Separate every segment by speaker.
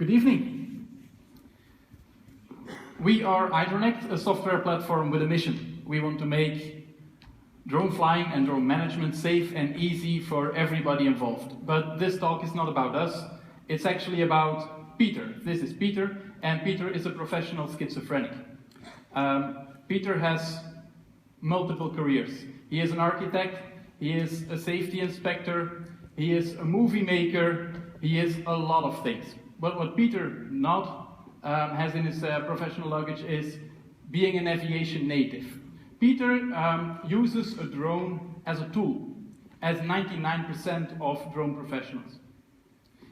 Speaker 1: Good evening. We are Idronect, a software platform with a mission. We want to make drone flying and drone management safe and easy for everybody involved. But this talk is not about us, it's actually about Peter. This is Peter, and Peter is a professional schizophrenic. Peter has multiple careers. He is an architect, he is a safety inspector, he is a movie maker, he is a lot of things. But what Peter has in his professional luggage is being an aviation native. Peter uses a drone as a tool, as 99% of drone professionals.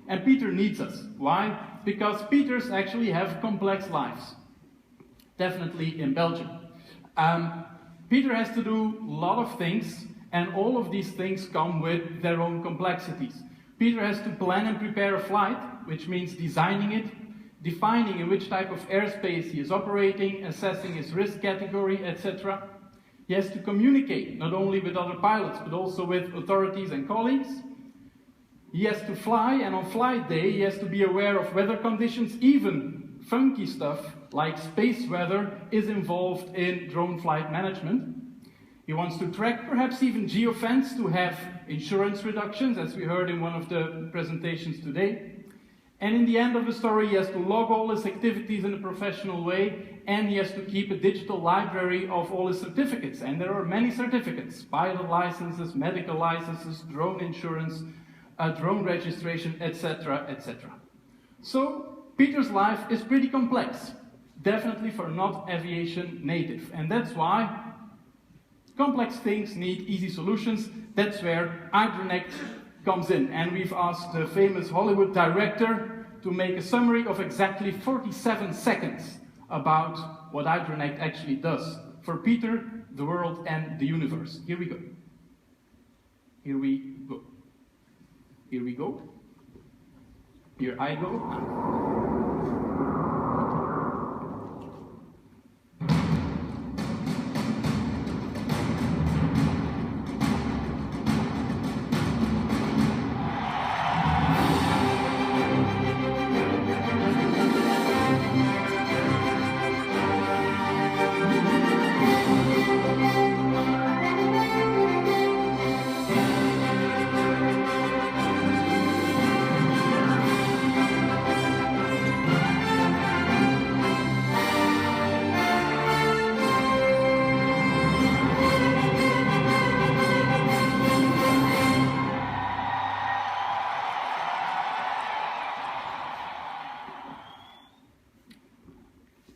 Speaker 1: And Peter needs us. Why? Because Peters actually have complex lives, definitely in Belgium. Peter has to do a lot of things, and all of these things come with their own complexities. Peter has to plan and prepare a flight, which means designing it, defining in which type of airspace he is operating, assessing his risk category, etc. He has to communicate not only with other pilots, but also with authorities and colleagues. He has to fly, and on flight day he has to be aware of weather conditions. Even funky stuff like space weather is involved in drone flight management. He wants to track perhaps even geofence to have insurance reductions, as we heard in one of the presentations today. And in the end of the story, he has to log all his activities in a professional way, and he has to keep a digital library of all his certificates. And there are many certificates: pilot licenses, medical licenses, drone insurance, drone registration, etc., etc. So Peter's life is pretty complex, definitely for not aviation native. And that's why complex things need easy solutions. That's where Idronect comes in. And we've asked the famous Hollywood director to make a summary of exactly 47 seconds about what Idronect actually does for Peter, the world, and the universe. Here we go. Here we go. Here we go. Here I go.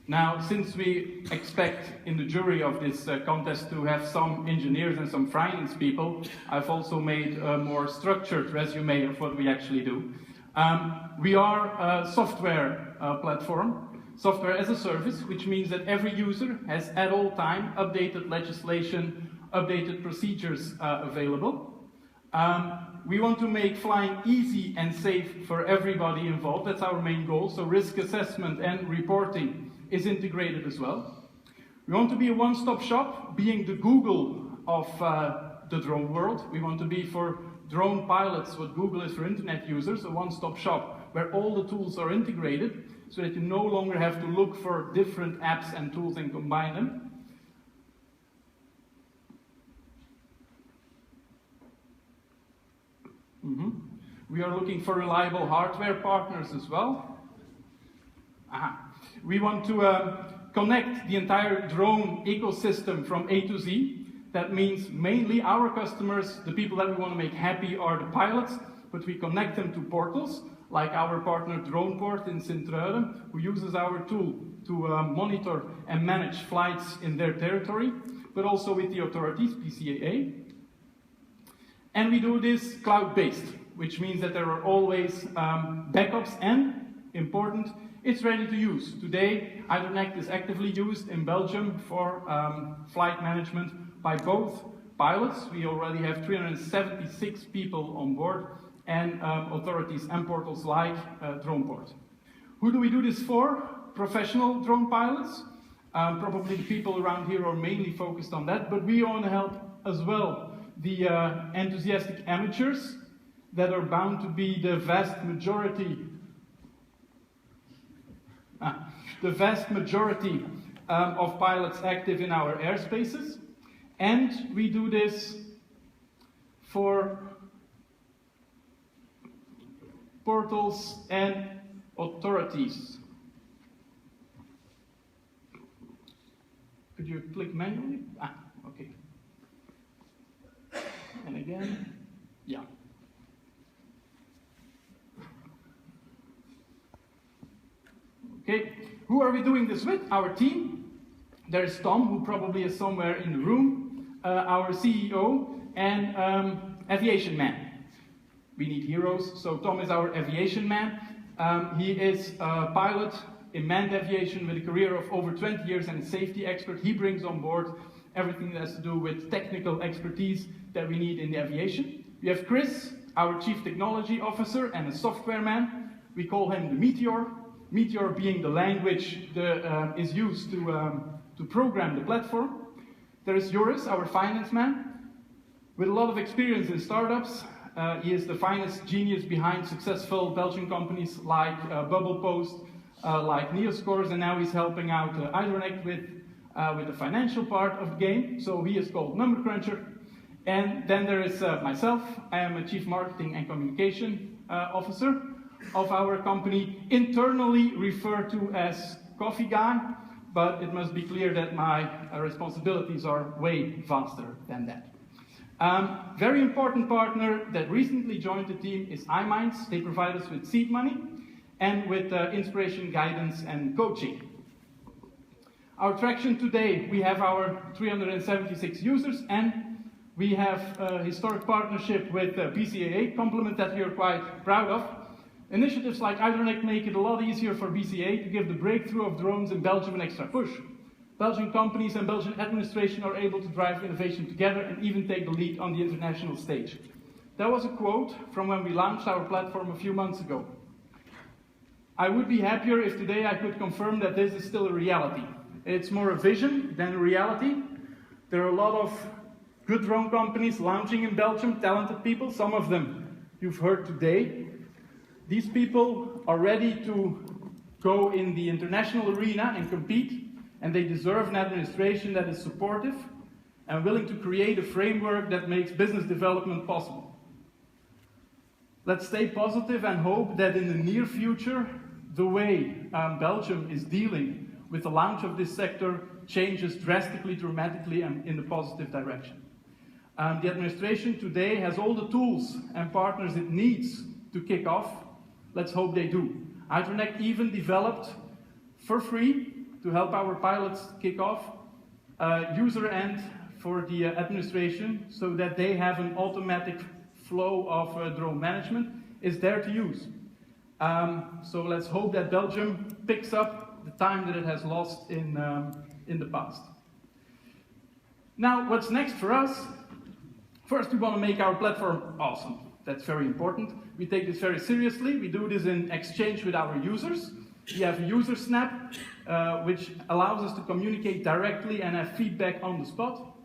Speaker 1: Now, since we expect in the jury of this contest to have some engineers and some finance people, I've also made a more structured resume of what we actually do. We are a software platform, software as a service, which means that every user has at all time updated legislation, updated procedures available. We want to make flying easy and safe for everybody involved. That's our main goal. So risk assessment and reporting is integrated as well. We want to be a one-stop shop, being the Google of the drone world. We want to be for drone pilots what Google is for internet users, a one-stop shop where all the tools are integrated so that you no longer have to look for different apps and tools and combine them. We are looking for reliable hardware partners as well. We want to connect the entire drone ecosystem from A to Z. That means mainly our customers, the people that we want to make happy, are the pilots, but we connect them to portals, like our partner DronePort in Sint-Truiden, who uses our tool to monitor and manage flights in their territory, but also with the authorities, PCAA. And we do this cloud-based, which means that there are always backups and, important, it's ready to use. Today, Idronect is actively used in Belgium for flight management by both pilots. We already have 376 people on board, and authorities and portals like DronePort. Who do we do this for? Professional drone pilots. Probably the people around here are mainly focused on that, but we want to help as well the enthusiastic amateurs that are bound to be the vast majority the vast majority of pilots active in our airspaces. And we do this for portals and authorities. Could you click manually? Okay. And again, yeah. Okay, who are we doing this with? Our team. There's Tom, who probably is somewhere in the room, our CEO, and aviation man. We need heroes, so Tom is our aviation man. He is a pilot in manned aviation with a career of over 20 years and a safety expert. He brings on board everything that has to do with technical expertise that we need in the aviation. We have Chris, our Chief Technology Officer and a software man. We call him the Meteor. Meteor being the language that is used to program the platform. There is Joris, our finance man, with a lot of experience in startups. He is the finest genius behind successful Belgian companies like Bubble Post, like Neoscores, and now he's helping out Idronect with the financial part of the game. So he is called Number Cruncher. And then there is myself. I am a Chief Marketing and Communication Officer of our company, internally referred to as Coffee Guy, but it must be clear that my responsibilities are way vaster than that. Very important partner that recently joined the team is iMinds. They provide us with seed money and with inspiration, guidance, and coaching. Our traction today, we have our 376 users, and we have a historic partnership with BCAA, Complement, that we are quite proud of. Initiatives like Idronect make it a lot easier for BCAA to give the breakthrough of drones in Belgium an extra push. Belgian companies and Belgian administration are able to drive innovation together and even take the lead on the international stage. That was a quote from when we launched our platform a few months ago. I would be happier if today I could confirm that this is still a reality. It's more a vision than a reality. There are a lot of good drone companies launching in Belgium, talented people, some of them you've heard today. These people are ready to go in the international arena and compete, and they deserve an administration that is supportive and willing to create a framework that makes business development possible. Let's stay positive and hope that in the near future, the way Belgium is dealing with the launch of this sector changes drastically, dramatically, and in the positive direction. The administration today has all the tools and partners it needs to kick off. Let's hope they do. Idronect even developed for free to help our pilots kick off user end for the administration so that they have an automatic flow of drone management is there to use. So let's hope that Belgium picks up the time that it has lost in the past. Now, what's next for us? First, we want to make our platform awesome. That's very important. We take this very seriously. We do this in exchange with our users. We have a user snap, which allows us to communicate directly and have feedback on the spot.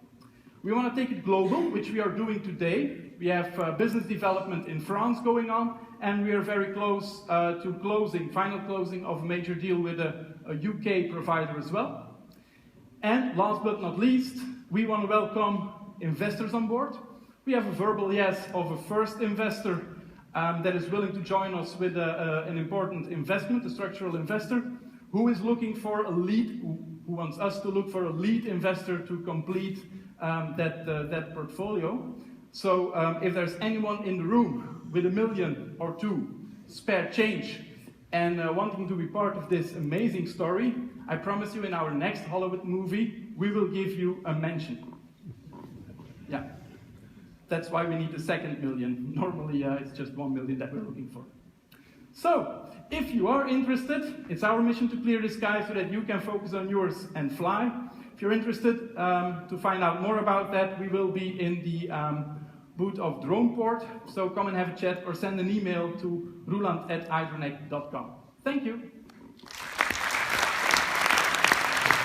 Speaker 1: We want to take it global, which we are doing today. We have business development in France going on, and we are very close to final closing of a major deal with a UK provider as well. And last but not least, we want to welcome investors on board. We have a verbal yes of a first investor that is willing to join us with an important investment, a structural investor, who is looking for a lead, who wants us to look for a lead investor to complete that portfolio. So if there's anyone in the room with $1 million or $2 million spare change and wanting to be part of this amazing story, I promise you in our next Hollywood movie, we will give you a mention. Yeah. That's why we need the second $1 million. Normally, it's just $1 million that we're looking for. So, if you are interested, it's our mission to clear the sky so that you can focus on yours and fly. If you're interested to find out more about that, we will be in the booth of Droneport. So come and have a chat or send an email to roeland@idronect.com. Thank you.